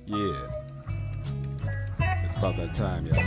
Yeah, it's about that time, y'all.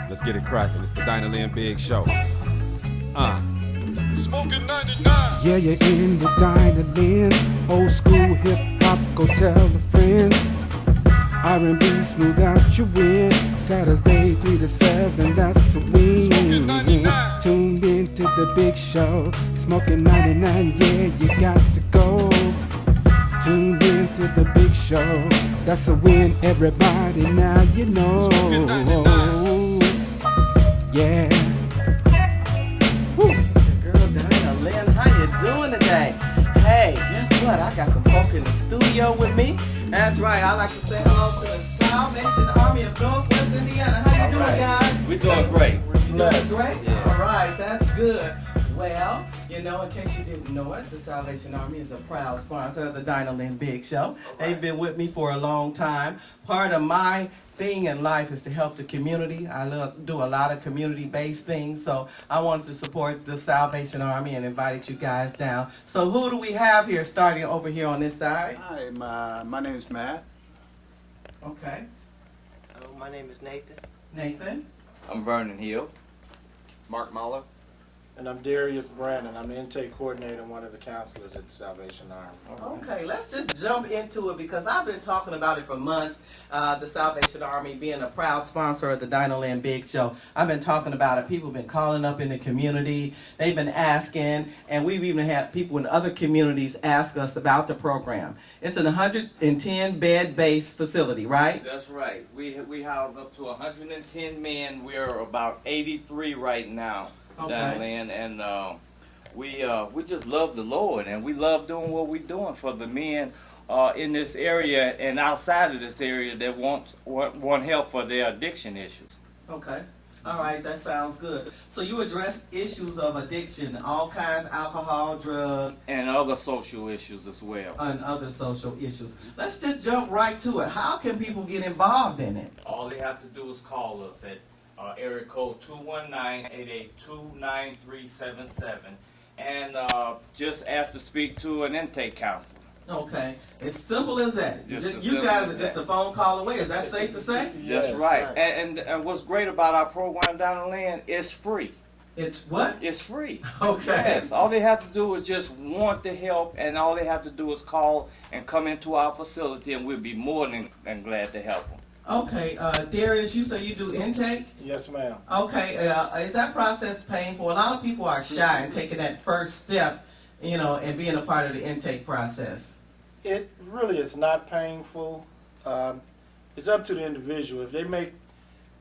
Let's get it cracking. It's the Dinahlynn Biggs Show. Smoking 99. Yeah, you're in the Dinahlynn. Old school hip hop, go tell a friend. R&B smooth out your win. Saturday 3 to 7, that's a win. Tuned in to the big show. Smoking 99, yeah, you got to go. Tuned in to the big show. That's a win, everybody, now you know. Yeah. Woo. Girl, Dinahlynn, how you doing today? Hey, guess what? I got some folk in the studio with me. That's right. I like to say hello to the Salvation Army of Northwest Indiana. How you doing, guys? We're doing great. You doing great? Yeah. All right, that's good. Well, you know, in case you didn't know it, the Salvation Army is a proud sponsor of the Dinahlynn Biggs Show. They've been with me for a long time. Part of my thing in life is to help the community. I do a lot of community-based things, so I wanted to support the Salvation Army and invited you guys down. So who do we have here starting over here on this side? Hi, my name is Matt. Okay. My name is Nathan. Nathan? I'm Vernon Hill. Mark Muller. And I'm Darius Brandon. I'm the intake coordinator and one of the counselors at the Salvation Army. Okay, let's just jump into it because I've been talking about it for months. The Salvation Army being a proud sponsor of the Dinahlynn Biggs Show. I've been talking about it. People have been calling up in the community. They've been asking, and we've even had people in other communities ask us about the program. It's an 110 bed-based facility, right? That's right. We house up to 110 men. We're about 83 right now. Okay. Dinahlynn, and we just love the Lord, and we love doing what we're doing for the men in this area and outside of this area that want help for their addiction issues. Okay. All right, that sounds good. So you address issues of addiction, all kinds, alcohol, drug, And other social issues as well. and other social issues. Let's just jump right to it. How can people get involved in it? All they have to do is call us at area code 219-882-9377 and just ask to speak to an intake counselor. Okay, it's simple as that. Just as You simple guys as are just that. a phone call away. Is that safe to say? That's Yes, right. sir. And what's great about our program down in Land, it's free. It's what? It's free. Okay. Yes. All they have to do is just want the help, and all they have to do is call and come into our facility, and we'll be more than glad to help them. Okay, Darius, you say you do intake? Yes, ma'am. Okay, is that process painful? A lot of people are shy in taking that first step, you know, and being a part of the intake process. It really is not painful. It's up to the individual. If they make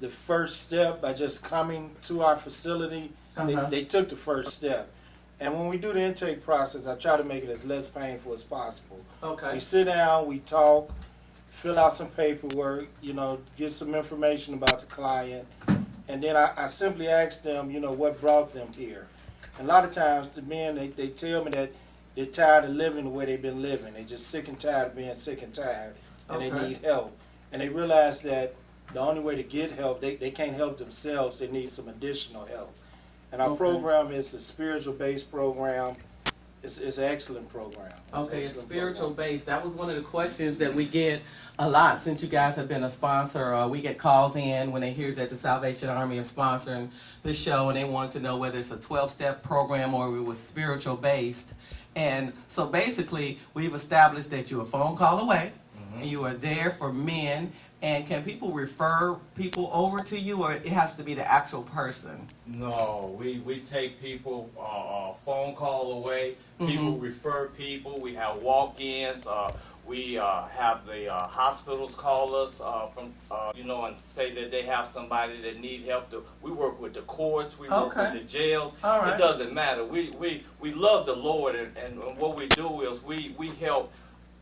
the first step by just coming to our facility, they took the first step. And when we do the intake process, I try to make it as less painful as possible. Okay. We sit down, we talk, fill out some paperwork, you know, get some information about the client, and then I simply ask them, you know, what brought them here. And a lot of times the men, they tell me that they're tired of living the way they've been living. They're just sick and tired of being sick and tired, and they Okay. need help. And they realize that the only way to get help, they can't help themselves, they need some additional help. And our Okay. program is a spiritual-based program. It's an excellent program. Okay, it's Excellent spiritual program. based. That was one of the questions that we get a lot since you guys have been a sponsor. We get calls in when they hear that the Salvation Army is sponsoring the show, and they want to know whether it's a 12-step program or it was spiritual based. And so basically, we've established that you're a phone call away, and you are there for men. And can people refer people over to you, or it has to be the actual person? No, we take people phone call away. People refer people. We have walk-ins. We have the hospitals call us from and say that they have somebody that need help. We work with the courts. We work Okay. with the jails. All right. It doesn't matter. We love the Lord, and what we do is we help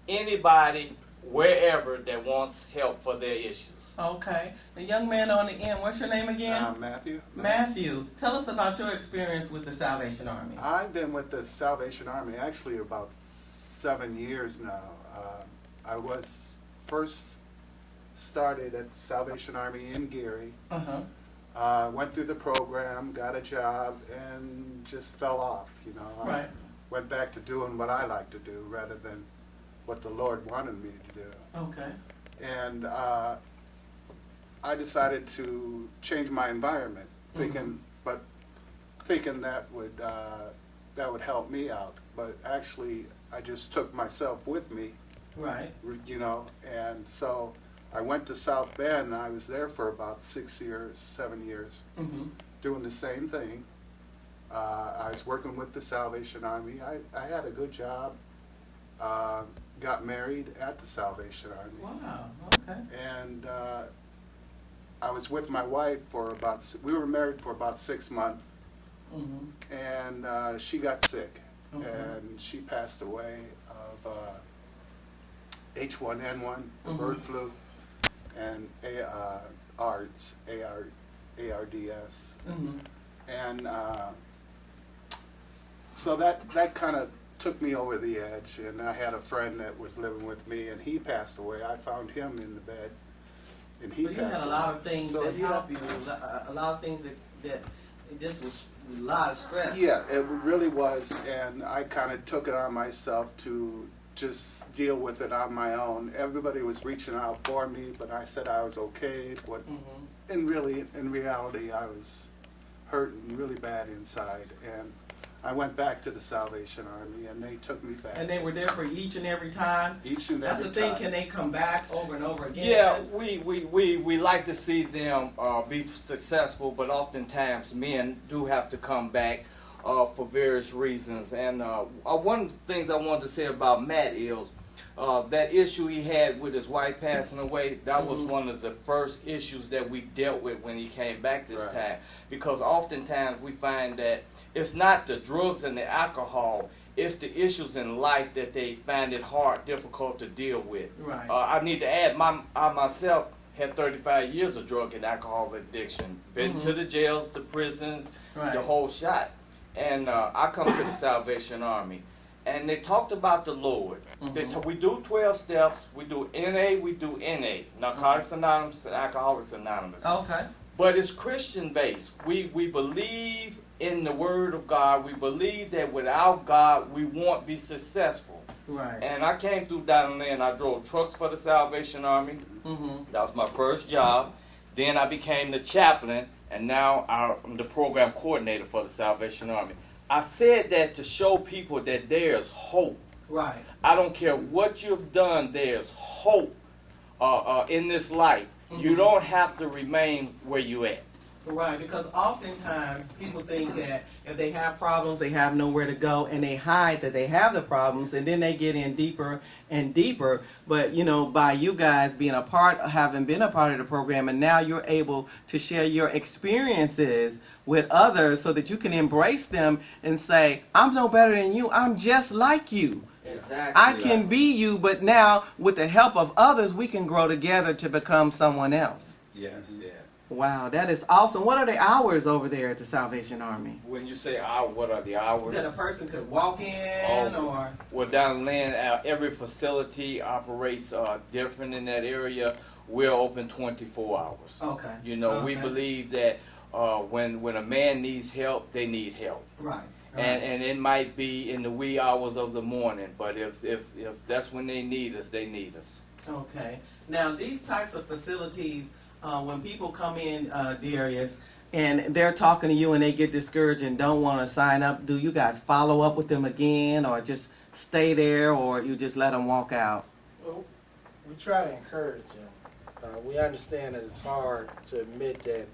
anybody wherever that wants help for their issues. Okay. The young man on the end, what's your name again? Matthew. Matthew, tell us about your experience with the Salvation Army. I've been with the Salvation Army actually about 7 years now. I was first started at the Salvation Army in Gary. Went through the program, got a job, and just fell off. You know, I Right. went back to doing what I like to do rather than what the Lord wanted me to do. Okay. And I decided to change my environment, thinking that would help me out. But actually, I just took myself with me, Right. you know. And so I went to South Bend. And I was there for about 6 years, 7 years, doing the same thing. I was working with the Salvation Army. I had a good job. Got married at the Salvation Army. Wow. Okay. And I was with my wife for we were married for about 6 months. And she got sick. Okay. And she passed away of H1N1, the bird flu, and ARDS, ARDS. And so that kind of took me over the edge. And I had a friend that was living with me, and he passed away. I found him in the bed, and he So you passed had a away. lot of things So, that yeah. help you, a lot of things that this was a lot of stress. Yeah, it really was, and I kind of took it on myself to just deal with it on my own. Everybody was reaching out for me, but I said I was okay. But in reality, I was hurting really bad inside, and I went back to the Salvation Army, and they took me back. And they were there for each and every time. Each and That's every the thing. time. Can they come back over and over again? Yeah, we like to see them be successful, but oftentimes men do have to come back for various reasons. And one of the things I wanted to say about Matt is that issue he had with his wife passing away. That was one of the first issues that we dealt with when he came back this time. Because oftentimes we find that it's not the drugs and the alcohol, it's the issues in life that they find it hard, difficult to deal with. Right. I need to add, I myself had 35 years of drug and alcohol addiction. Been to the jails, the prisons, Right. the whole shot. And I come to the Salvation Army. And they talked about the Lord. We do 12 steps. We do NA, we do NA. Narcotics Anonymous and Alcoholics Anonymous. Okay. But it's Christian based. We believe in the Word of God. We believe that without God, we won't be successful. Right. And I came through Dinahlynn. I drove trucks for the Salvation Army. That was my first job. Then I became the chaplain, and now I'm the program coordinator for the Salvation Army. I said that to show people that there's hope. Right. I don't care what you've done, there's hope in this life. You don't have to remain where you at. Right, because oftentimes people think that if they have problems, they have nowhere to go, and they hide that they have the problems, and then they get in deeper and deeper. But, you know, by you guys being having been a part of the program, and now you're able to share your experiences with others so that you can embrace them and say, I'm no better than you, I'm just like you. Exactly. I can be you, but now with the help of others, we can grow together to become someone else. Yes, yeah. Wow, that is awesome. What are the hours over there at the Salvation Army? When you say what are the hours? That a person could walk in or... Well, Dinahlynn, every facility operates different in that area. We're open 24 hours. Okay. You know, we Okay. believe that when a man needs help, they need help. Right. And it might be in the wee hours of the morning, but if that's when they need us, they need us. Okay. Now, these types of facilities, when people come in, Darius, and they're talking to you and they get discouraged and don't want to sign up, do you guys follow up with them again or just stay there or you just let them walk out? Well, we try to encourage them. We understand that it's hard to admit that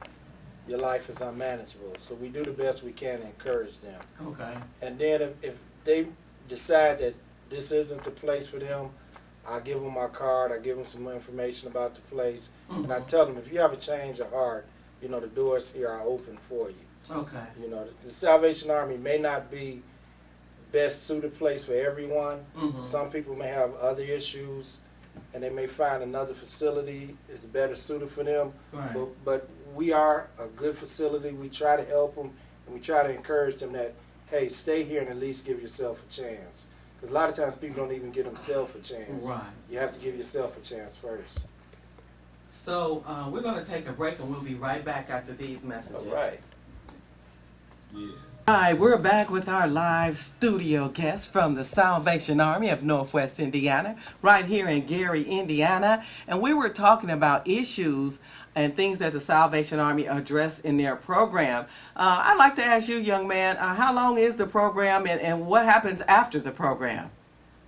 your life is unmanageable, so we do the best we can to encourage them. Okay. And then if they decide that this isn't the place for them, I give them my card, I give them some information about the place, and I tell them if you have a change of heart, you know, the doors here are open for you. Okay. You know, the Salvation Army may not be best suited place for everyone. Some people may have other issues, and they may find another facility is better suited for them. Right. But we are a good facility. We try to help them, and we try to encourage them that, hey, stay here and at least give yourself a chance. Because a lot of times people don't even give themselves a chance. Right. You have to give yourself a chance first. So we're going to take a break and we'll be right back after these messages. All right. Yeah. Hi, we're back with our live studio guest from the Salvation Army of Northwest Indiana, right here in Gary, Indiana. And we were talking about issues and things that the Salvation Army address in their program. I'd like to ask you, young man, how long is the program and what happens after the program?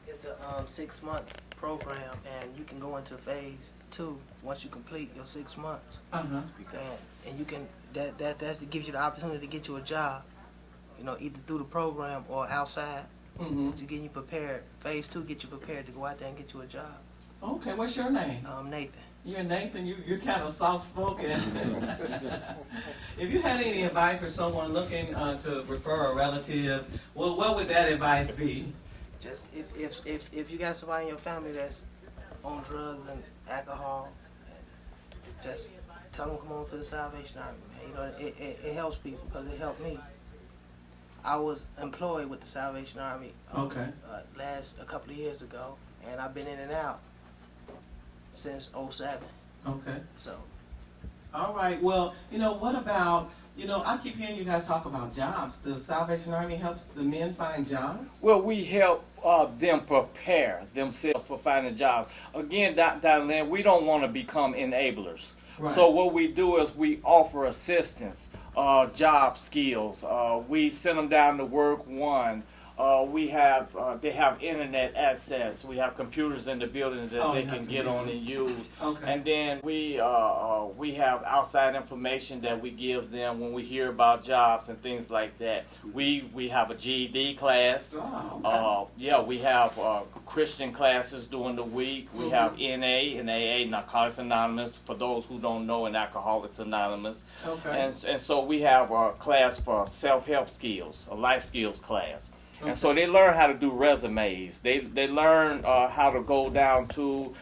It's a 6-month program, and you can go into phase 2 once you complete your 6 months. Uh-huh. And you can that gives you the opportunity to get you a job. You know, either through the program or outside. Mm-hmm. To get you prepared. Phase 2 get you prepared to go out there and get you a job. Okay, what's your name? Nathan. You're Nathan, you're kind of soft-spoken. If you had any advice for someone looking to refer a relative, well, what would that advice be? Just if you got somebody in your family that's on drugs and alcohol, just tell them come on to the Salvation Army, man. You know, it helps people because it helped me. I was employed with the Salvation Army Okay. a couple of years ago, and I've been in and out since '07. Okay. So All right. Well, what about, I keep hearing you guys talk about jobs. Does Salvation Army help the men find jobs? Well, we help them prepare themselves for finding jobs. Again, Dinahlynn, we don't want to become enablers. Right. So what we do is we offer assistance, job skills. We send them down to work one. They have internet access. We have computers in the buildings that they can get on and use. Okay. And then we have outside information that we give them when we hear about jobs and things like that. We have a GED class. Oh, okay. We have Christian classes during the week. We have NA and AA, Narcotics Anonymous, for those who don't know, and Alcoholics Anonymous. Okay. And so we have a class for self-help skills, a life skills class. Okay. And so they learn how to do resumes. They learn how to go down to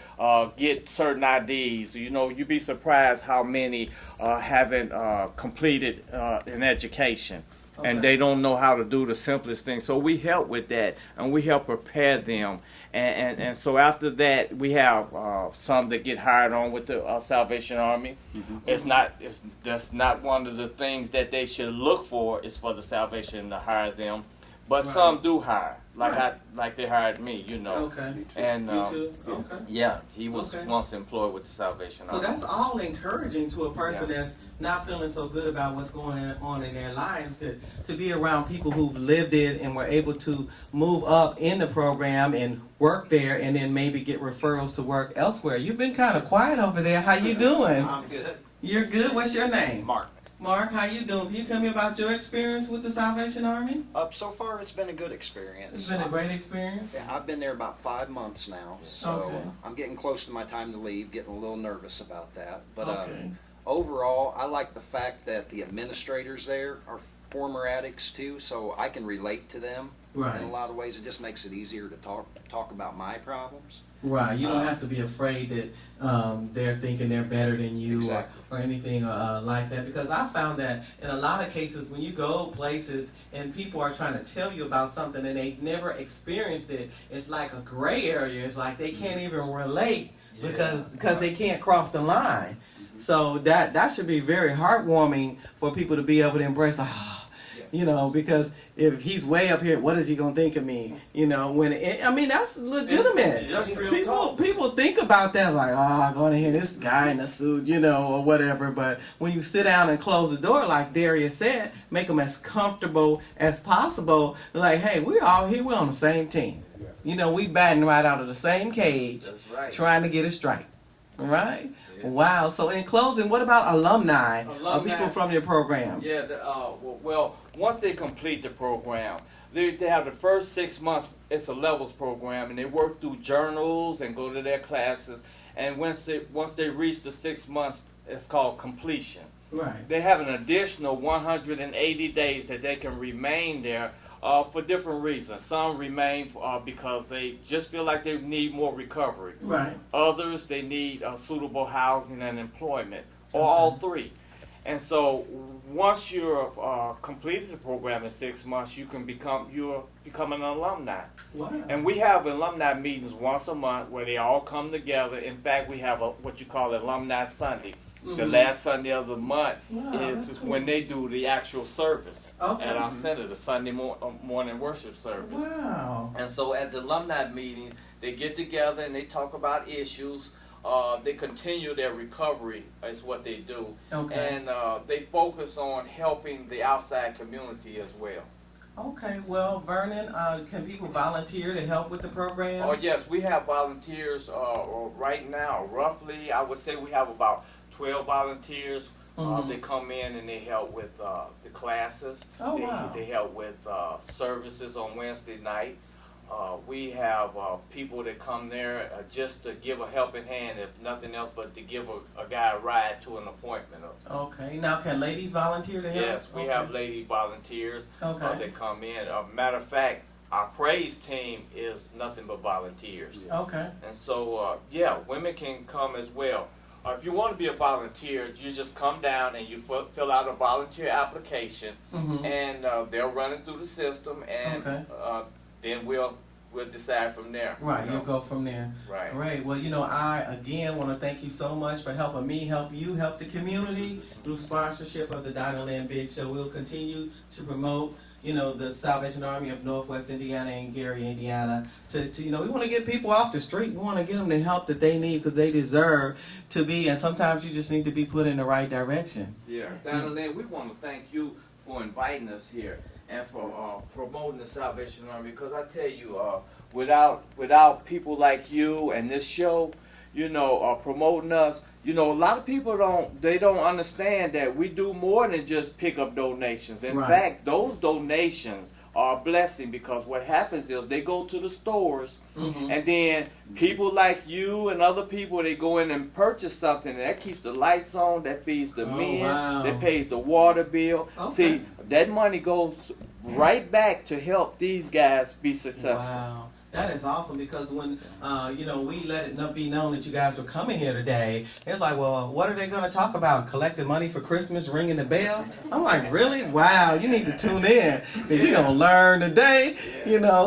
get certain IDs. You'd be surprised how many haven't completed an education. Okay. And they don't know how to do the simplest things. So we help with that, and we help prepare them. And so after that, we have some that get hired on with the Salvation Army. Mm-hmm. That's not one of the things that they should look for, is for the Salvation to hire them. But Right. some do hire, Right. like they hired me, Okay. And You too? Okay. yeah, he was Okay. once employed with the Salvation So Army. that's all encouraging to a person Yeah. that's not feeling so good about what's going on in their lives, to be around people who've lived it and were able to move up in the program and work there, and then maybe get referrals to work elsewhere. You've been kind of quiet over there. How you doing? I'm good. You're good. What's your name? Mark. Mark, how you doing? Can you tell me about your experience with the Salvation Army? So far, it's been a good experience. It's been a great experience. Yeah, I've been there about 5 months now, so Okay. I'm getting close to my time to leave, getting a little nervous about that. But Okay. overall, I like the fact that the administrators there are former addicts too, so I can relate to them Right. in a lot of ways. It just makes it easier to talk about my problems. Right, you don't have to be afraid that they're thinking they're better than you, Exactly. or anything like that. Because I found that in a lot of cases, when you go places and people are trying to tell you about something and they've never experienced it, it's like a gray area. It's like they can't even relate because they can't cross the line. So that should be very heartwarming for people to be able to embrace. Because if he's way up here, what is he gonna think of me? That's legitimate. That's real People think about that like, I'm gonna hear this guy in a suit, or whatever. But when you sit down and close the door, like Darius said, make them as comfortable as possible. Like, hey, we're all here. We're on the same team. We batting right out of the same cage, That's right. trying to get it straight. All right. Wow. So in closing, what about alumni people from your programs? Yeah, well, once they complete the program, they have the first 6 months, it's a levels program, and they work through journals and go to their classes. And once they reach the 6 months, it's called completion. Right. They have an additional 180 days that they can remain there for different reasons. Some remain because they just feel like they need more recovery. Right. Others, they need suitable housing and employment, or all three. And so once you're completed the program in 6 months, you're become an alumni. Wow. And we have alumni meetings once a month where they all come together. In fact, we have what you call Alumni Sunday, The last Sunday of the month Wow, is that's cool. when they do the actual service Okay. at our center, the Sunday morning worship service. Wow. And so at the alumni meetings, they get together and they talk about issues. They continue their recovery is what they do. Okay. And they focus on helping the outside community as well. Okay, well, Vernon, can people volunteer to help with the program? Oh yes, we have volunteers right now. Roughly, I would say we have about 12 volunteers. They come in and they help with the classes. Oh, wow. They help with services on Wednesday night. We have people that come there just to give a helping hand, if nothing else, but to give a guy a ride to an appointment. Okay, now can ladies volunteer to help? Yes, we have lady volunteers Okay. that come in. Matter of fact, our praise team is nothing but volunteers. Okay. And so, yeah, women can come as well. If you want to be a volunteer, you just come down and you fill out a volunteer application, and they'll run it through the system, and Okay. then we'll decide from there. Right, you know. you'll go from there. Right. Great. Well, I, again, want to thank you so much for helping me, help you, help the community through sponsorship of the Dinahlynn Biggs Show. We'll continue to promote, the Salvation Army of Northwest Indiana and Gary, Indiana. We want to get people off the street. We want to get them the help that they need because they deserve to be, and sometimes you just need to be put in the right direction. Yeah. Dinahlynn, we want to thank you for inviting us here and for promoting the Salvation Army, because I tell you, without people like you and this show, promoting us, a lot of people don't understand that we do more than just pick up donations. In Right. fact, those donations are a blessing, because what happens is they go to the stores, and then people like you and other people, they go in and purchase something, and that keeps the lights on, that feeds the men, wow. that pays the water bill. Okay. See, that money goes right back to help these guys be successful. Wow. That is awesome, because when, we let it be known that you guys were coming here today, it's like, well, what are they going to talk about? Collecting money for Christmas, ringing the bell? I'm like, really? Wow, you need to tune in, because you're going to learn today,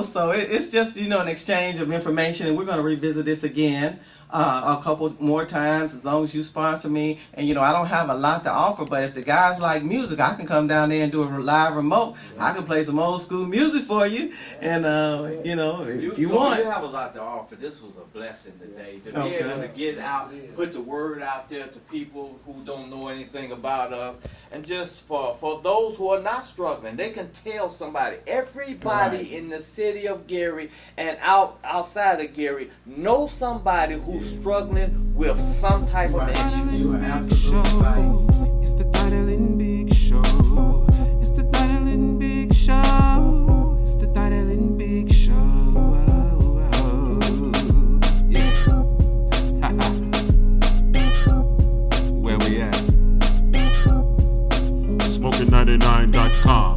so it's just, an exchange of information, and we're going to revisit this again a couple more times as long as you sponsor me. And I don't have a lot to offer, but if the guys like music, I can come down there and do a live remote. I can play some old school music for you, and if you want. You have a lot to offer. This was a blessing today to be able to get out, put the word out there to people who don't know anything about us, and just for those who are not struggling, they can tell somebody. Everybody in the city of Gary and outside of Gary knows somebody who's struggling with some type of issue. You are absolutely right. It's the Dinahlynn Biggs Show. It's the Dinahlynn Biggs Show. It's the Dinahlynn Biggs Show. Yeah. Where we at? Smoking99.com.